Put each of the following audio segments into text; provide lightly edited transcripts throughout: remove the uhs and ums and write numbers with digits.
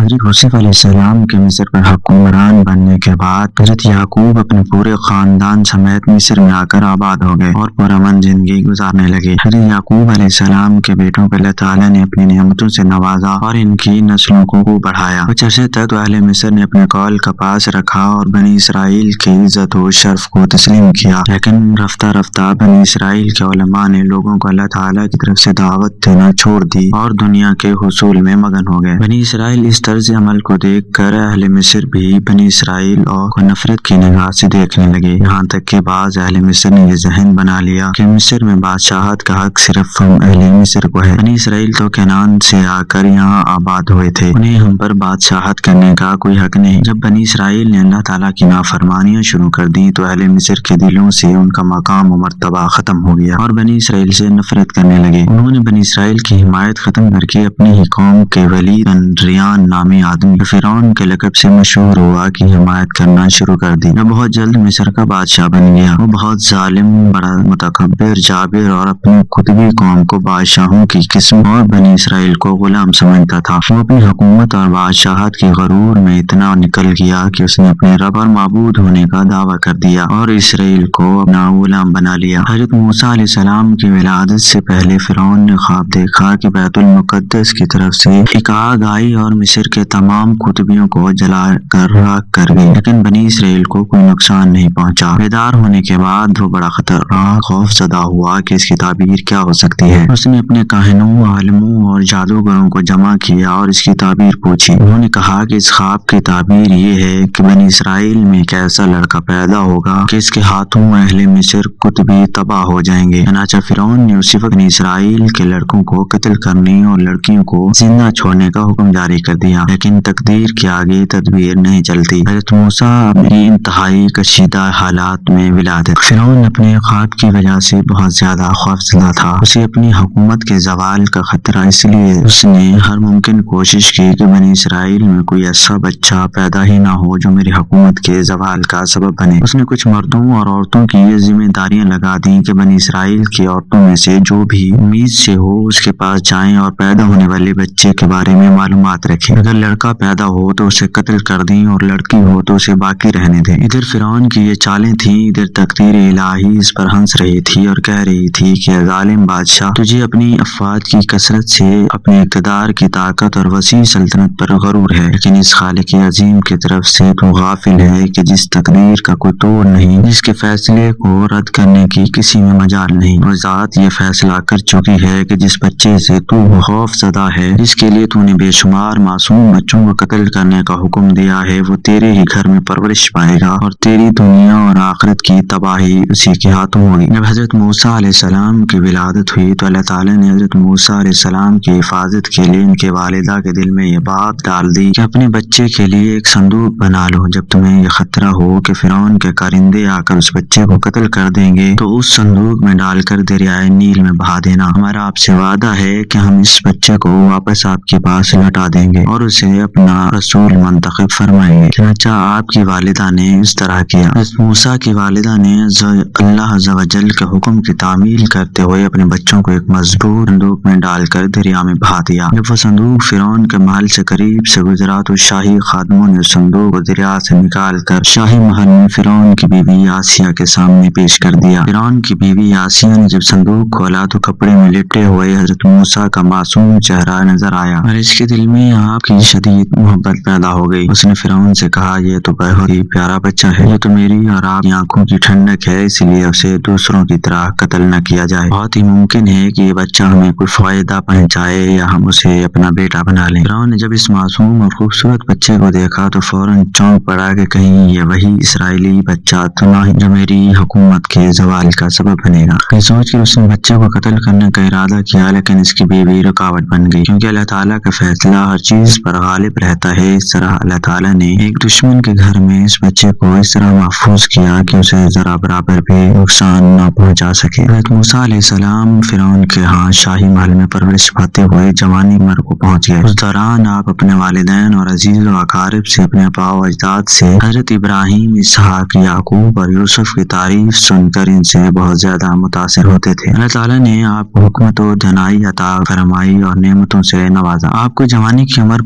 حضرت یوسف علیہ السلام کے مصر پر حکمران بننے کے بعد حضرت یعقوب اپنے پورے خاندان سمیت مصر میں آ کر آباد ہو گئے اور پرامن زندگی گزارنے لگے۔ حضرت یعقوب علیہ السلام کے بیٹوں کو اللہ تعالیٰ نے اپنی نعمتوں سے نوازا اور ان کی نسلوں کو بڑھایا۔ کچھ عرصے تک اہل مصر نے اپنے قول کا پاس رکھا اور بنی اسرائیل کی عزت و شرف کو تسلیم کیا، لیکن رفتہ رفتہ بنی اسرائیل کے علماء نے لوگوں کو اللہ تعالیٰ کی طرف سے دعوت دینا چھوڑ دی اور دنیا کے حصول میں مگن ہو گئے۔ بنی اسرائیل اس طرز عمل کو دیکھ کر اہل مصر بھی بنی اسرائیل اور کو نفرت کی نگاہ سے دیکھنے لگے، یہاں تک کہ بعض اہل مصر نے یہ ذہن بنا لیا کہ مصر میں بادشاہت کا حق صرف ہم اہل مصر کو ہے۔ بنی اسرائیل تو کنعان سے آ کر یہاں آباد ہوئے تھے، انہیں ہم پر بادشاہت کرنے کا کوئی حق نہیں۔ جب بنی اسرائیل نے اللہ تعالیٰ کی نافرمانیاں شروع کر دی تو اہل مصر کے دلوں سے ان کا مقام و مرتبہ ختم ہو گیا اور بنی اسرائیل سے نفرت کرنے لگے۔ انہوں نے بنی اسرائیل کی حمایت ختم کر کے اپنی ہی قوم کے ولید بن ریان نامی آدمی فرعون کے لقب سے مشہور ہوا کی حمایت کرنا شروع کر دی۔ وہ بہت جلد مصر کا بادشاہ بن گیا۔ وہ بہت ظالم، بڑا متکبر، جابر اور اپنی خودبی قوم کو بادشاہوں کی قسم اور بنی اسرائیل کو غلام سمجھتا تھا۔ وہ اپنی حکومت اور بادشاہت کی غرور میں اتنا نکل گیا کہ اس نے اپنے رب اور معبود ہونے کا دعویٰ کر دیا اور اسرائیل کو اپنا غلام بنا لیا۔ حضرت موسیٰ علیہ السلام کی ولادت سے پہلے فرعون نے خواب دیکھا کہ بیت المقدس کی طرف سے ایک آگ آئی اور مصر کے تمام قطبیوں کو جلا کر راکھ کر گئی، لیکن بنی اسرائیل کو کوئی نقصان نہیں پہنچا۔ بیدار ہونے کے بعد وہ بڑا خطرناک خوف زدہ ہوا کہ اس کی تعبیر کیا ہو سکتی ہے۔ اس نے اپنے کاہنوں، عالموں اور جادوگروں کو جمع کیا اور اس کی تعبیر پوچھی۔ انہوں نے کہا کہ اس خواب کی تعبیر یہ ہے کہ بنی اسرائیل میں ایک ایسا لڑکا پیدا ہوگا کہ اس کے ہاتھوں اہل مصر قطبی تباہ ہو جائیں گے۔ چنانچہ فرعون نے اسی وقت بنی اسرائیل کے لڑکوں کو قتل کرنے اور لڑکیوں کو زندہ چھوڑنے کا حکم جاری کر دیا، لیکن تقدیر کے آگے تدبیر نہیں چلتی۔ حضرت موسیٰ اپنی انتہائی کشیدہ حالات میں ولادت۔ فرعون اپنے خواب کی وجہ سے بہت زیادہ خوفزدہ تھا۔ اسے اپنی حکومت کے زوال کا خطرہ، اس لیے اس نے ہر ممکن کوشش کی کہ بنی اسرائیل میں کوئی ایسا بچہ پیدا ہی نہ ہو جو میری حکومت کے زوال کا سبب بنے۔ اس نے کچھ مردوں اور عورتوں کی یہ ذمہ داریاں لگا دیں کہ بنی اسرائیل کی عورتوں میں سے جو بھی امید سے ہو اس کے پاس جائیں اور پیدا ہونے والے بچے کے بارے میں معلومات رکھیں۔ اگر لڑکا پیدا ہو تو اسے قتل کر دیں اور لڑکی ہو تو اسے باقی رہنے دیں۔ ادھر فرعون کی یہ چالیں تھیں، ادھر تقدیر الہی اس پر ہنس رہی تھی اور کہہ رہی تھی کہ ظالم بادشاہ، تجھے اپنی افواج کی کثرت سے اپنے اقتدار کی طاقت اور وسیع سلطنت پر غرور ہے، لیکن اس خالق عظیم کی طرف سے تو غافل ہے کہ جس تقدیر کا کوئی توڑ نہیں، جس کے فیصلے کو رد کرنے کی کسی میں مجال نہیں۔ وہ ذات یہ فیصلہ کر چکی ہے کہ جس بچے سے تو خوف زدہ ہے، جس کے لیے تو نے بے شمار معصوم بچوں کو قتل کرنے کا حکم دیا ہے، وہ تیرے ہی گھر میں پرورش پائے گا اور تیری دنیا اور آخرت کی تباہی اسی کے ہاتھوں ہوگی۔ جب حضرت موسیٰ علیہ السلام کی ولادت ہوئی تو اللہ تعالیٰ نے حضرت موسیٰ علیہ السلام کی حفاظت کے لیے ان کے والدہ کے دل میں یہ بات ڈال دی کہ اپنے بچے کے لیے ایک صندوق بنا لو۔ جب تمہیں یہ خطرہ ہو کہ فرعون کے کارندے آ کر اس بچے کو قتل کر دیں گے تو اس صندوق میں ڈال کر دریائے نیل میں بہا دینا۔ ہمارا آپ سے وعدہ ہے کہ ہم اس بچے کو واپس آپ کے پاس لوٹا دیں گے اور اسے اپنا رسول منتخب فرمائیں گے۔ چنانچہ آپ کی والدہ نے اس طرح کیا۔ حضرت موسیٰ کی والدہ نے اللہ عز و جل کے حکم کی تعمیل کرتے ہوئے اپنے بچوں کو ایک مضبوط صندوق میں ڈال کر دریا میں بہا دیا۔ جب وہ صندوق فرعون کے محل سے قریب سے گزرا تو شاہی خادموں نے صندوق کو دریا سے نکال کر شاہی محل میں فرعون کی بیوی آسیہ کے سامنے پیش کر دیا۔ فرعون کی بیوی آسیہ نے جب صندوق کھولا تو کپڑے میں لپٹے ہوئے حضرت موسیٰ کا معصوم چہرہ نظر آیا اور اس کے دل میں آپ کی شدید محبت پیدا ہو گئی۔ اس نے فرعون سے کہا، یہ تو بہت ہی پیارا بچہ ہے، یہ تو میری اور آپ کی آنکھوں کی ٹھنڈک ہے، اس لیے اسے دوسروں کی طرح قتل نہ کیا جائے۔ بہت ہی ممکن ہے کہ یہ بچہ ہمیں کوئی فائدہ پہنچائے یا ہم اسے اپنا بیٹا بنا لیں۔ فرعون نے جب اس معصوم اور خوبصورت بچے کو دیکھا تو فوراً چونک پڑا کہ کہیں یہ وہی اسرائیلی بچہ تو نہ جو میری حکومت کے زوال کا سبب بنے گا۔ یہ سوچ کر اس نے بچے کو قتل کرنے کا ارادہ کیا، لیکن اس کی بیوی رکاوٹ بن گئی، کیونکہ اللہ تعالیٰ کا فیصلہ ہر چیز پر غالب رہتا ہے۔ اس طرح اللہ تعالیٰ نے ایک دشمن کے گھر میں اس بچے کو اس طرح محفوظ کیا کہ اسے ذرا برابر بھی نقصان نہ پہنچا سکے۔ حضرت موسیٰ علیہ السلام فرعون کے ہاں شاہی محل میں پرورش پاتے ہوئے جوانی عمر کو پہنچ گئے۔ اس دوران آپ اپنے والدین اور عزیز و اقارب سے، اپنے آباء و اجداد سے حضرت ابراہیم، اسحاق، یعقوب اور یوسف کی تعریف سن کر ان سے بہت زیادہ متاثر ہوتے تھے۔ اللہ تعالیٰ نے آپ کو حکمت و دانائی عطا فرمائی اور نعمتوں سے نوازا۔ آپ کو جوانی کی عمر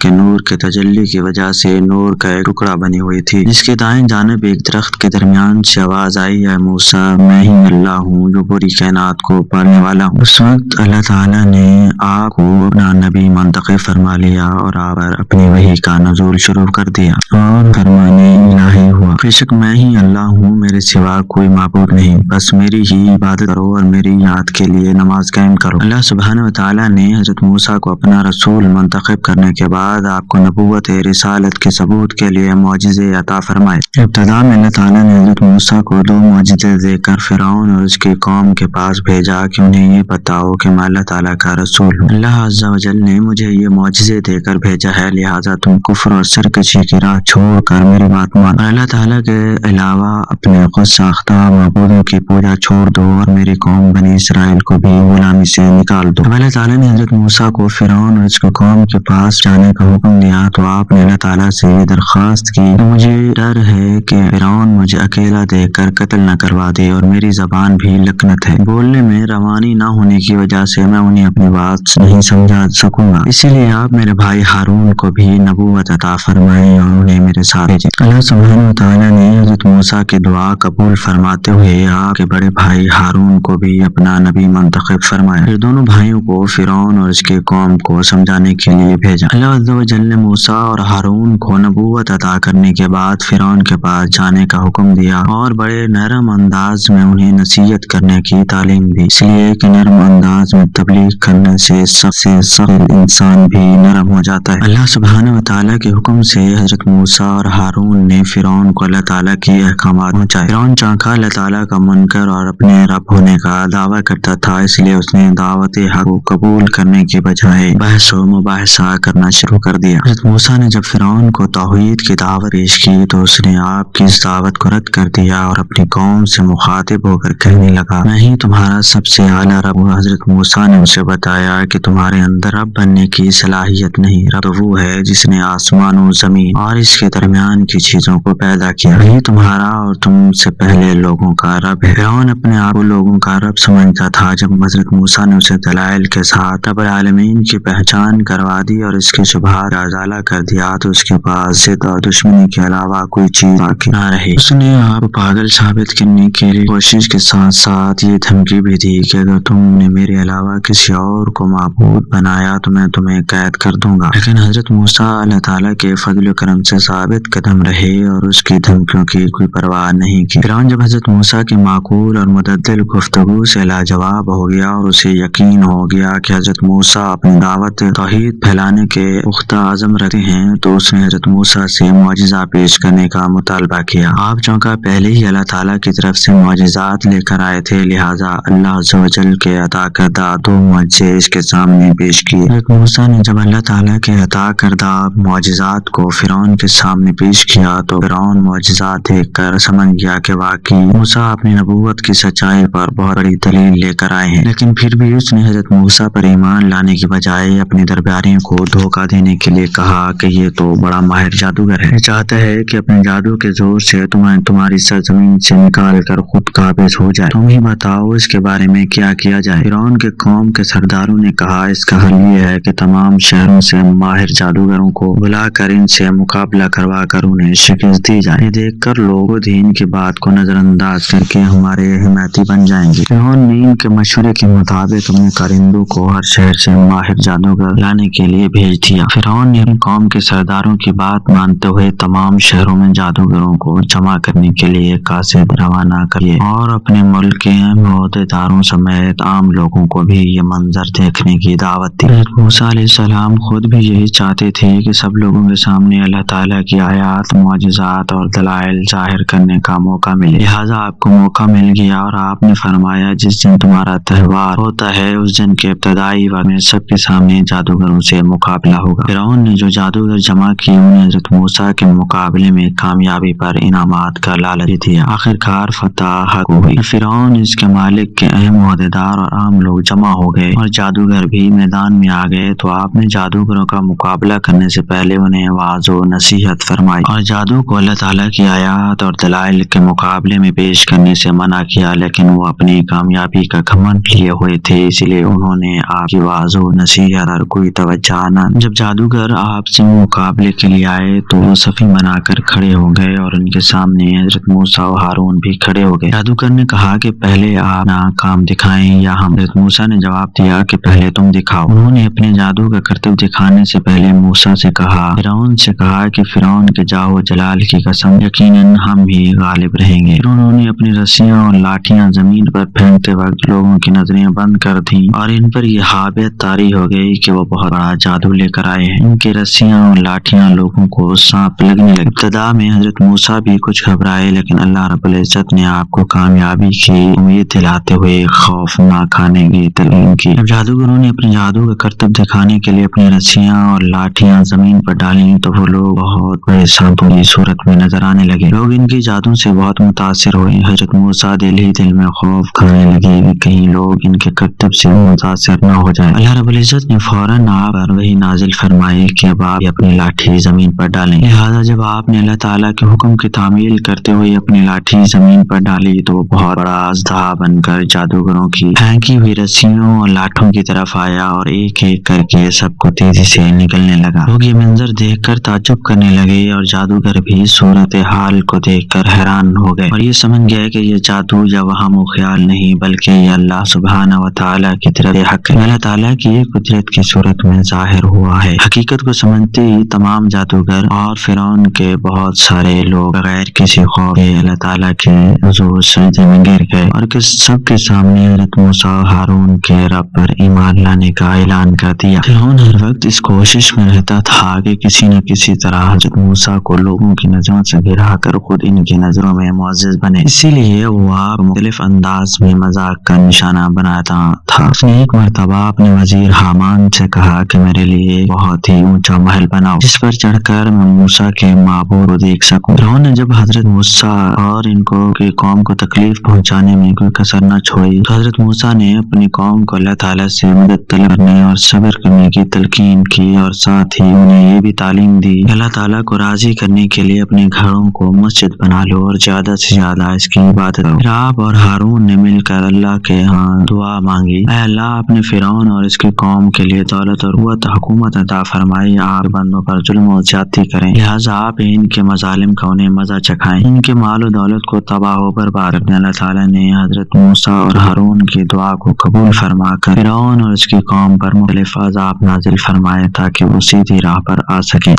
کے نور کے تجلی کی وجہ سے نور کا ایک ٹکڑا بنی ہوئی تھی، جس کے دائیں جانب ایک درخت کے درمیان سے آواز آئی، اے موسیٰ، میں ہی اللہ ہوں جو پوری کائنات کو پالنے والا ہوں۔ اس وقت اللہ تعالیٰ نے آپ کو اپنا نبی منتخب فرما لیا اور آپ پر اپنی وحی کا نزول شروع کر دیا اور فرمانے الہی ہوا، بے شک میں ہی اللہ ہوں، میرے سوا کوئی معبود نہیں، بس میری ہی عبادت کرو اور میری یاد کے لیے نماز قائم کرو۔ اللہ سبحانہ وتعالیٰ نے حضرت موسیٰ کو اپنا رسول منتخب کرنے کے بعد آپ کو نبوت رسالت کے ثبوت کے لیے معجزے عطا فرمائے۔ ابتدا میں اللہ تعالیٰ نے حضرت موسیٰ کو 2 معجزے دے کر فرعون اور اس کی قوم کے پاس بھیجا کہ انہیں یہ بتاؤ کہ میں اللہ تعالیٰ کا رسول ہوں۔ اللہ عز و جل نے مجھے یہ معجزے دے کر بھیجا ہے، لہٰذا تم کفر اور سرکشی کی راہ چھوڑ کر میری بات مانو اور اللہ تعالیٰ کے علاوہ اپنے خود ساختہ معبودوں کی پوجا چھوڑ دو اور میری قوم بنی اسرائیل کو بھی غلامی سے نکال دو۔ اللہ تعالیٰ نے حضرت موسیٰ کو فرعون اور اس کی قوم کے پاس جانے کا حکم دیا تو آپ نے اللہ تعالیٰ سے یہ درخواست کی کہ مجھے ڈر ہے کہ فرعون مجھے اکیلا دیکھ کر قتل نہ کروا دے اور میری زبان بھی لکنت ہے، بولنے میں روانی نہ ہونے کی وجہ سے میں انہیں اپنی بات نہیں سمجھا سکوں گا، اسی لیے آپ میرے بھائی ہارون کو بھی نبوت عطا فرمائیں اور انہیں میرے ساتھ بھیجیں۔ اللہ سبحانہ وتعالیٰ نے حضرت موسیٰ کی دعا قبول فرماتے ہوئے آپ کے بڑے بھائی ہارون کو بھی اپنا نبی منتخب فرمایا، پھر دونوں بھائیوں کو فرعون اور اس کی قوم کو سمجھانے کے لیے بھیجا۔ اللہ عز و جل نے موسیٰ اور ہارون کو نبوت عطا کرنے کے بعد فرعون کے پاس جانے کا حکم دیا اور بڑے نرم انداز میں انہیں نصیحت کرنے کی تعلیم دی، اس لیے کہ نرم انداز میں تبلیغ کرنے سے سخت انسان بھی نرم ہو جاتا ہے۔ اللہ سبحانہ وتعالیٰ کے حکم سے حضرت موسیٰ اور ہارون نے فرعون کو اللہ تعالیٰ کی احکامات پہنچائے۔ فرعون چونکا اللہ تعالیٰ کا منکر اور اپنے رب ہونے کا دعویٰ کرتا تھا، اس لیے اس نے دعوت حق کو قبول کرنے کے بجائے بحث و مباحثہ کرنا شروع کر دیا۔ حضرت موسیٰ نے جب فرعون کو توحید کی دعوت پیش کی تو اس نے آپ کی اس دعوت کو رد کر دیا اور اپنی قوم سے مخاطب ہو کر کہنے لگا، میں ہی تمہارا سب سے اعلیٰ رب ہوں۔ حضرت موسیٰ نے اسے بتایا کہ تمہارے اندر رب بننے کی صلاحیت نہیں، رب تو وہ ہے جس نے آسمان و زمین اور اس کے درمیان کی چیزوں کو پیدا کیا، وہی تمہارا اور تم سے پہلے لوگوں کا رب ہے۔ فرعون اپنے آپ کو لوگوں کا رب سمجھتا تھا۔ جب حضرت موسیٰ نے اسے دلائل کے ساتھ رب العالمین کی پہچان کروا دی اور اس کے شبہات کا ازالہ کر دیا تو اس کے پاس ضد اور دشمنی کے علاوہ کوئی چیز باقی نہ رہی۔ اس نے آپ کو پاگل ثابت کرنے کی کوشش کے ساتھ ساتھ یہ دھمکی بھی دی کہ اگر تم نے میرے علاوہ کسی اور کو معبود بنایا تو میں تمہیں قید کر دوں گا، لیکن حضرت موسیٰ اللہ تعالیٰ کے فضل و کرم سے ثابت قدم رہے اور اس کی دھمکیوں کی کوئی پرواہ نہیں کی۔ فرعون جب حضرت موسیٰ کی معقول اور متعدل گفتگو سے لاجواب ہو گیا اور اسے یقین ہو گیا کہ حضرت موسیٰ اپنی دعوت توحید پھیلانے کے پختہ عزم رکھتے ہیں تو اس نے حضرت موسیٰ سے معجزہ پیش کرنے کا مطالبہ کیا۔ آپ چونکہ پہلے ہی اللہ تعالیٰ کی طرف سے معجزات لے کر آئے تھے، لہٰذا اللہ عز و جل کے عطا کردہ 2 معجزے اس کے سامنے پیش کیے۔ حضرت موسیٰ نے جب اللہ تعالیٰ کے عطا کردہ معجزات کو فرعون کے سامنے پیش کیا تو فرعون معجزات دیکھ کر سمجھ گیا کہ واقعی موسیٰ اپنی نبوت کی سچائی پر بہت بڑی دلیل لے کر آئے ہیں، لیکن پھر بھی اس نے حضرت موسیٰ پر ایمان لانے کی بجائے اپنے درباریوں کو دھوکہ دینے کے لیے کہا کہ یہ تو بڑا ماہر جادوگر ہے، یہ چاہتا ہے کہ اپنے جادو کے زور سے تمہاری سرزمین سے نکال کر خود قابض ہو جائے، تم ہی بتاؤ اس کے بارے میں کیا کیا جائے۔ فرعون کے قوم کے سرداروں نے کہا، اس کا حل یہ ہے کہ تمام شہروں سے ماہر جادوگروں کو بلا کر ان سے مقابلہ کروا کر انہیں شکست دی جائے، یہ دیکھ کر لوگ دین کی بات کو نظر انداز کر کے ہمارے حمایتی بن جائیں گے۔ فرعون نے ان کے مشورے کے مطابق اپنے کارندوں کو ہر شہر سے ماہر جادوگر لانے کے لیے بھیج دیا۔ فرعون نے اپنی قوم کے سرداروں کی بات مانتے ہوئے تمام شہروں میں جادوگروں کو جمع کرنے کے لیے قاصد روانہ کیے اور اپنے ملک کے عہدیداروں سمیت عام لوگوں کو بھی یہ منظر دیکھنے کی دعوت دی۔ حضرت موسیٰ علیہ السلام خود بھی یہی چاہتے تھے کہ سب لوگوں کے سامنے اللہ تعالیٰ کی آیات، معجزات اور دلائل ظاہر کرنے کا موقع ملے، لہٰذا آپ کو موقع مل گیا اور آپ نے فرمایا جس دن تمہارا تہوار ہوتا ہے اس دن کے ابتدائی وقت میں سب کے سامنے جادوگروں سے مقابلہ ہوگا۔ فرعون نے جو جادوگر جمع کیے انہیں حضرت موسیٰ کے مقابلے میں کامیابی پر انعامات کا لالچ دیا، آخرکار فتح حق ہوئی۔ فرعون، اس کے مالک کے اہم عہدیدار اور عام لوگ جمع ہو گئے اور جادوگر بھی میدان میں آ گئے تو آپ نے جادوگروں کا مقابلہ کرنے سے پہلے انہیں واعظ و نصیحت فرمائی اور جادو کو اللہ تعالیٰ کی آیات اور دلائل کے مقابلے میں پیش کرنے سے منع کیا، لیکن وہ اپنی کامیابی کا گھمنڈ لیے ہوئے تھے، اسی لیے انہوں نے آپ کی واعظ و نصیحت پر کوئی توجہ آنا۔ جب جادوگر آپ سے مقابلے کے لیے آئے تو وہ صفی بنا کر کھڑے ہو گئے اور ان کے سامنے حضرت موسیٰ و ہارون بھی کھڑے ہو گئے۔ جادوگر نے کہا کہ پہلے آپ اپنا کام دکھائیں یا ہم؟ حضرت موسیٰ نے جواب دیا کہ پہلے تم دکھاؤ۔ انہوں نے اپنے جادو کا کرتب دکھانے سے پہلے موسیٰ سے کہا، فرعون سے کہا کہ فرعون کے جاہ و جلال کی قسم، یقیناً ہم ہی غالب رہیں گے۔ پھر انہوں نے اپنی رسیاں اور لاٹھیاں زمین پر پھینکتے وقت لوگوں کی نظریں بند کر دیں اور ان پر یہ حاویت طاری ہو گئی کہ وہ بہت بڑا جادو لے کر آئے ہیں۔ ان کی رسیاں اور لاٹھیاں لوگوں کو سانپ لگنے لگی۔ ابتدا میں حضرت موسیٰ بھی کچھ گھبرائے، لیکن اللہ رب العزت نے آپ کو کامیابی کی امید دلاتے ہوئے خوف نہ کھانے کی تلقین کی۔ جب جادوگروں نے اپنے جادو کا کرتب دکھانے کے لیے اپنی رسیاں اور لاٹھیاں زمین پر ڈالیں تو وہ لوگ بہت بڑے سانپوں کی صورت میں نظر آنے لگے۔ لوگ ان کے جادو سے بہت متاثر ہوئے۔ حضرت موسیٰ دل ہی دل میں خوف کھانے لگے کہ کہیں لوگ ان کے کرتب سے متاثر نہ ہو جائیں۔ اللہ رب العزت نے فوراً آپ پر وحی نازل فرمائی کہ اب آپ اپنی لاٹھی زمین پر ڈالیں۔ لہٰذا جب آپ نے اللہ تعالیٰ کے حکم کی تعمیل کرتے ہوئے اپنی لاٹھی زمین پر ڈالی تو وہ بہت بڑا اژدہا بن کر جادوگروں کی پھینکی ہوئی رسیوں اور لاٹھوں کی طرف آیا اور ایک ایک کر کے سب کو تیزی سے نکلنے لگا۔ لوگ یہ منظر دیکھ کر تعجب کرنے لگے اور جادوگر بھی صورتحال کو دیکھ کر حیران ہو گئے اور یہ سمجھ گئے کہ یہ جادو یا وہم و خیال نہیں بلکہ یہ اللہ سبحانہ و تعالیٰ کی طرف حق ہے، اللہ تعالیٰ کی قدرت کی صورت میں ظاہر ہوا ہے۔ حقیقت کو سمجھتے ہی تمام جادوگر اور فرعون کے بہت سارے لوگ بغیر کسی خوف کے اللہ تعالیٰ کے حضور سجدے میں گر گئے اور سب کے سامنے حضرت موسیٰ و ہارون کے رب پر ایمان لانے کا اعلان کر دیا۔ فرعون ہر وقت اس کوشش میں رہتا تھا کہ کسی نہ کسی طرح حضرت موسیٰ کو لوگوں کی نظروں سے گرا کر خود ان کی نظروں میں معزز بنے، اسی لیے وہ آپ مختلف انداز میں مذاق کا نشانہ بناتا تھا۔ اس نے ایک مرتبہ اپنے وزیر حامان سے کہا کہ میرے لیے بہت ہی اونچا محل بناؤ جس پر چڑھ کر میں موسیٰ کے معبود کو دیکھ سکوں۔ فرعون نے جب حضرت موسیٰ اور ان کی قوم کو تکلیف پہنچانے میں کوئی کسر نہ چھوڑی تو حضرت موسیٰ نے اپنی قوم کو اللہ تعالیٰ سے مدد طلب کرنے اور صبر کرنے کی تلقین کی اور ساتھ ہی انہیں یہ بھی تعلیم دی کہ اللہ تعالیٰ کو راضی کرنے کے لیے اپنے گھروں کو مسجد بنا لو اور زیادہ سے زیادہ اس کی عبادت کرو۔ پھر آپ اور ہارون نے مل کر اللہ کے ہاں دعا مانگی، اے اللہ اپنے فرعون اور اس کی قوم کے لیے دولت اور قوت حکومت عطا فرمائی، آپ بندوں پر ظلم و زیادتی کریں، لہٰذا آپ ان کے مظالم کا انہیں مزہ چکھائیں، ان کے مال و دولت کو تباہ و برباد کریں۔ اللہ تعالیٰ نے حضرت موسیٰ اور ہارون کی دعا کو قبول فرما کر فرعون اور اس کی قوم پر مختلف عذاب نازل فرمائے تاکہ وہ سیدھی راہ پر آ سکیں۔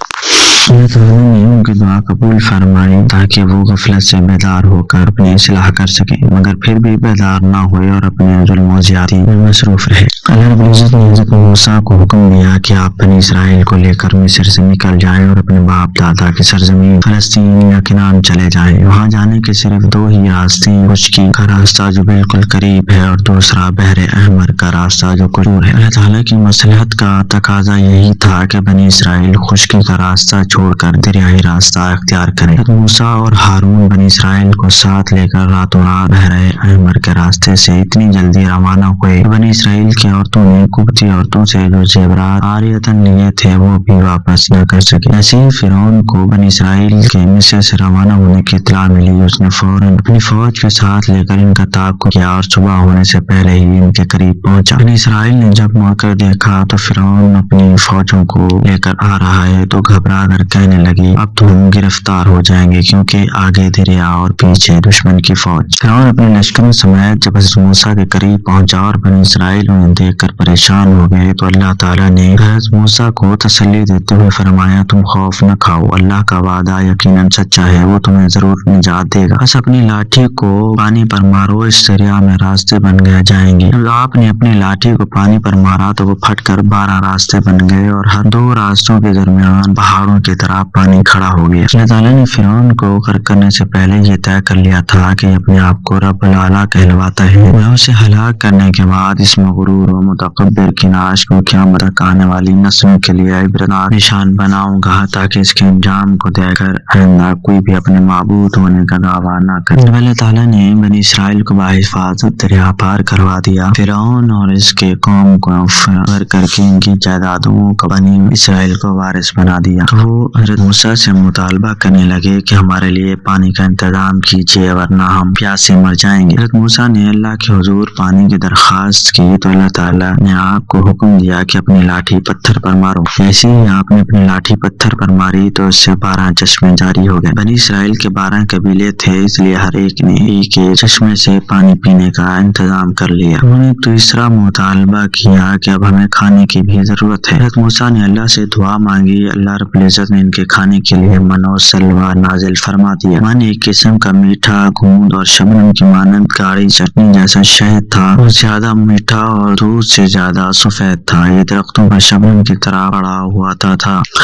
اللہ تعالیٰ نے ان کی دعا قبول فرمائی تاکہ وہ غفلت سے بیدار ہو کر اپنی اصلاح کر سکیں، مگر پھر بھی بیدار نہ ہوئے اور اپنے ظلم و زیادتی میں مصروف رہے۔ اللہ رب العزت نے حضرت موسیٰ کو حکم دیا کہ آپ بنی اسرائیل کو لے کر مصر سے نکل جائیں اور اپنے باپ دادا کی سرزمین فلسطین یا کنعان چلے جائیں۔ وہاں جانے کے صرف دو ہی راستے، خشکی کا راستہ جو بالکل قریب ہے اور دوسرا بحر احمر کا راستہ جو کچھ دور ہے۔ اللہ تعالیٰ کی مصلحت کا تقاضا یہی تھا کہ بنی اسرائیل خشکی کا راستہ چھوڑ کر دریائی راستہ اختیار کریں۔ موسیٰ اور ہارون بنی اسرائیل کو ساتھ لے کر راتوں رات بحر احمر کے راستے سے اتنی جلدی روانہ ہوئے کہ بنی اسرائیل کی عورتوں نے قبطی عورتوں سے جو زیورات عاریتاً لیے تھے وہ بھی واپس نہ کر سکے۔ نصیب فرعون کو بنی اسرائیل کے مصر سے روانہ ہونے کی اطلاع ملی، اس نے فوراً اپنی فوج کے ساتھ لے کر ان کا تعاقب کیا اور صبح ہونے سے پہلے ہی ان کے قریب پہنچا۔ بنی اسرائیل نے جب مڑ کر دیکھا تو فرعون اپنی فوجوں کو لے کر آ رہا ہے تو گھبرا کر کہنے لگی، اب تو ہم گرفتار ہو جائیں گے کیونکہ آگے دریا اور پیچھے دشمن کی فوج۔ فرعون اپنے لشکروں سمیت جب حضرت موسیٰ کے قریب پہنچا اور بنی اسرائیل انہیں دیکھ کر پریشان ہو گئے تو اللہ تعالیٰ نے حضرت موسیٰ کو تسلی دیتے ہوئے فرمایا، تم خوف نہ کھاؤ، اللہ کا وعدہ یقیناً سچا ہے، وہ تمہیں ضرور نجات دے گا، بس اپنی لاٹھی کو پانی پر مارو، اس دریا میں راستے بن جائیں گے۔ جب آپ نے اپنی لاٹھی کو پانی پر مارا تو وہ پھٹ کر 12 راستے بن گئے اور ہر دو راستوں کے درمیان پہاڑوں کی طرح پانی کھڑا ہو گیا۔ اللہ تعالیٰ نے فرعون کو غرق کرنے سے پہلے یہ طے کر لیا تھا کہ اپنے آپ کو رب العالیٰ کہلواتا ہے، میں اسے ہلاک کرنے کے بعد اس مغرور و متکبر کی ناش کو قیامت تک آنے والی نسلوں کے لیے عبرتناک نشان بناؤں گا تاکہ اس کے انجام کو دیکھ کر آئندہ کوئی بھی اپنے معبود ہونے کا دعویٰ نہ کرے۔ جب اللہ تعالیٰ نے بنی اسرائیل کو بحفاظت دریا پار کروا دیا، فرعون اور اس کے قوم کو غرق کر کے ان کی جائیدادوں کو بنی اسرائیل کو وارث بنا دیا، وہ حضرت موسیٰ سے مطالبہ کرنے لگے کہ ہمارے لیے پانی کا انتظام کیجیے ورنہ ہم پیاس سے مر جائیں گے۔ حضرت موسیٰ نے اللہ کے حضور پانی کی درخواست کی تو اللہ تعالیٰ نے آپ کو حکم دیا کہ اپنی لاٹھی پتھر پر مارو۔ جیسے ہی آپ نے اپنی لاٹھی پتھر پر ماری تو اس سے 12 چشمے جاری ہو گئے۔ بنی اسرائیل کے 12 قبیلے تھے، اس لیے ہر ایک نے ایک چشمے سے پانی پینے کا انتظام کر لیا۔ انہوں نے تیسرا مطالبہ کیا کہ اب ہمیں کھانے کی بھی ضرورت ہے۔ حضرت موسیٰ نے اللہ سے دعا مانگی، اللہ رب العزت نے ان کے کھانے کے لیے من و سلوہ نازل فرما دیا۔ من ایک قسم کا میٹھا گوند اور شبنم کی مانند گاڑھی چٹنی جیسا شہد تھا، وہ زیادہ میٹھا اور دودھ سے زیادہ سفید تھا، یہ درختوں پر شبنم کی طرح بڑا ہوا تھا،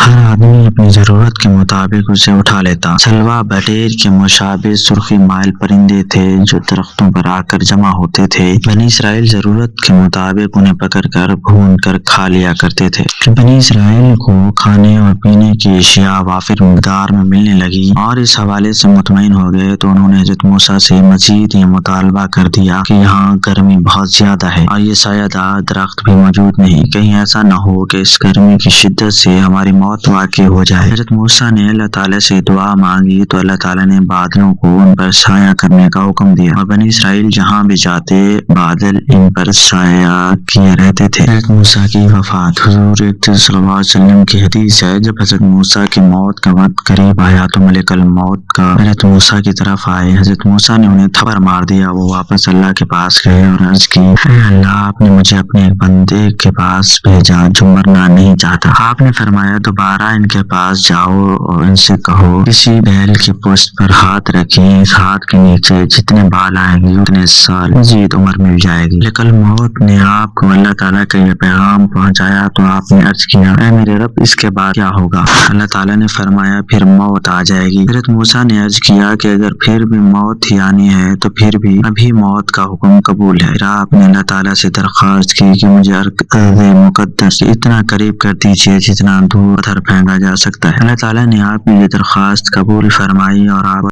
ہر آدمی اپنی ضرورت کے مطابق اسے اٹھا لیتا۔ سلوہ بٹیر کے مشابہ سرخی مائل پرندے تھے جو درختوں پر آ کر جمع ہوتے تھے۔ بنی اسرائیل ضرورت کے مطابق انہیں پکڑ کر بھون کر کھا لیا کرتے تھے۔ بنی اسرائیل کو کھانے اور پینے کی اشیاء وافر مقدار میں ملنے لگی اور اس حوالے سے مطمئن ہو گئے تو انہوں نے حضرت موسیٰ سے مزید یہ مطالبہ کر دیا کہ یہاں گرمی بہت زیادہ ہے اور یہ سایہ دار درخت بھی موجود نہیں، کہیں ایسا نہ ہو کہ اس گرمی کی شدت سے ہماری موت واقع ہو جائے۔ حضرت موسیٰ نے اللہ تعالیٰ سے دعا مانگی تو اللہ تعالیٰ نے بادلوں کو ان پر سایہ کرنے کا حکم دیا اور بنی اسرائیل جہاں بھی جاتے بادل ان پر سایہ کیے رہتے تھے۔ حضرت موسیٰ کی وفات۔ حضور صلی اللہ علیہ وسلم کی حدیث ہے، جب حضرت موسیٰ کی موت کا وقت قریب آیا تو ملک الموت کا حضرت موسیٰ کی طرف آئے۔ حضرت موسیٰ نے انہیں تھپڑ مار دیا، وہ واپس اللہ کے پاس گئے اور عرض کی، اے اللہ، آپ نے مجھے اپنے ایک بندے کے پاس بھیجا جو مرنا نہیں چاہتا۔ آپ نے فرمایا دوبارہ ان کے پاس جاؤ اور ان سے کہو کسی بیل کی پشت پر ہاتھ رکھیں، اس ہاتھ کے نیچے جتنے بال آئیں گے اتنے سال مزید عمر مل جائے گی۔ لیکن الموت نے آپ کو اللہ تعالیٰ کا یہ پیغام پہنچایا تو آپ نے عرض کیا، اے میرے رب، اس کے بعد کیا ہوگا؟ اللہ تعالیٰ نے فرمایا پھر موت آ جائے گی۔ حضرت موسیٰ نے عرض کیا کہ اگر پھر بھی موت ہی آنی ہے تو پھر بھی ابھی موت کا حکم قبول ہے۔ پھر آپ نے اللہ تعالیٰ سے درخواست کی کہ مجھے ارض مقدس اتنا قریب کر دیجیے جتنا دور پتھر پھینکا جا سکتا ہے۔ اللہ تعالیٰ نے آپ کی یہ درخواست قبول فرمائی اور آپ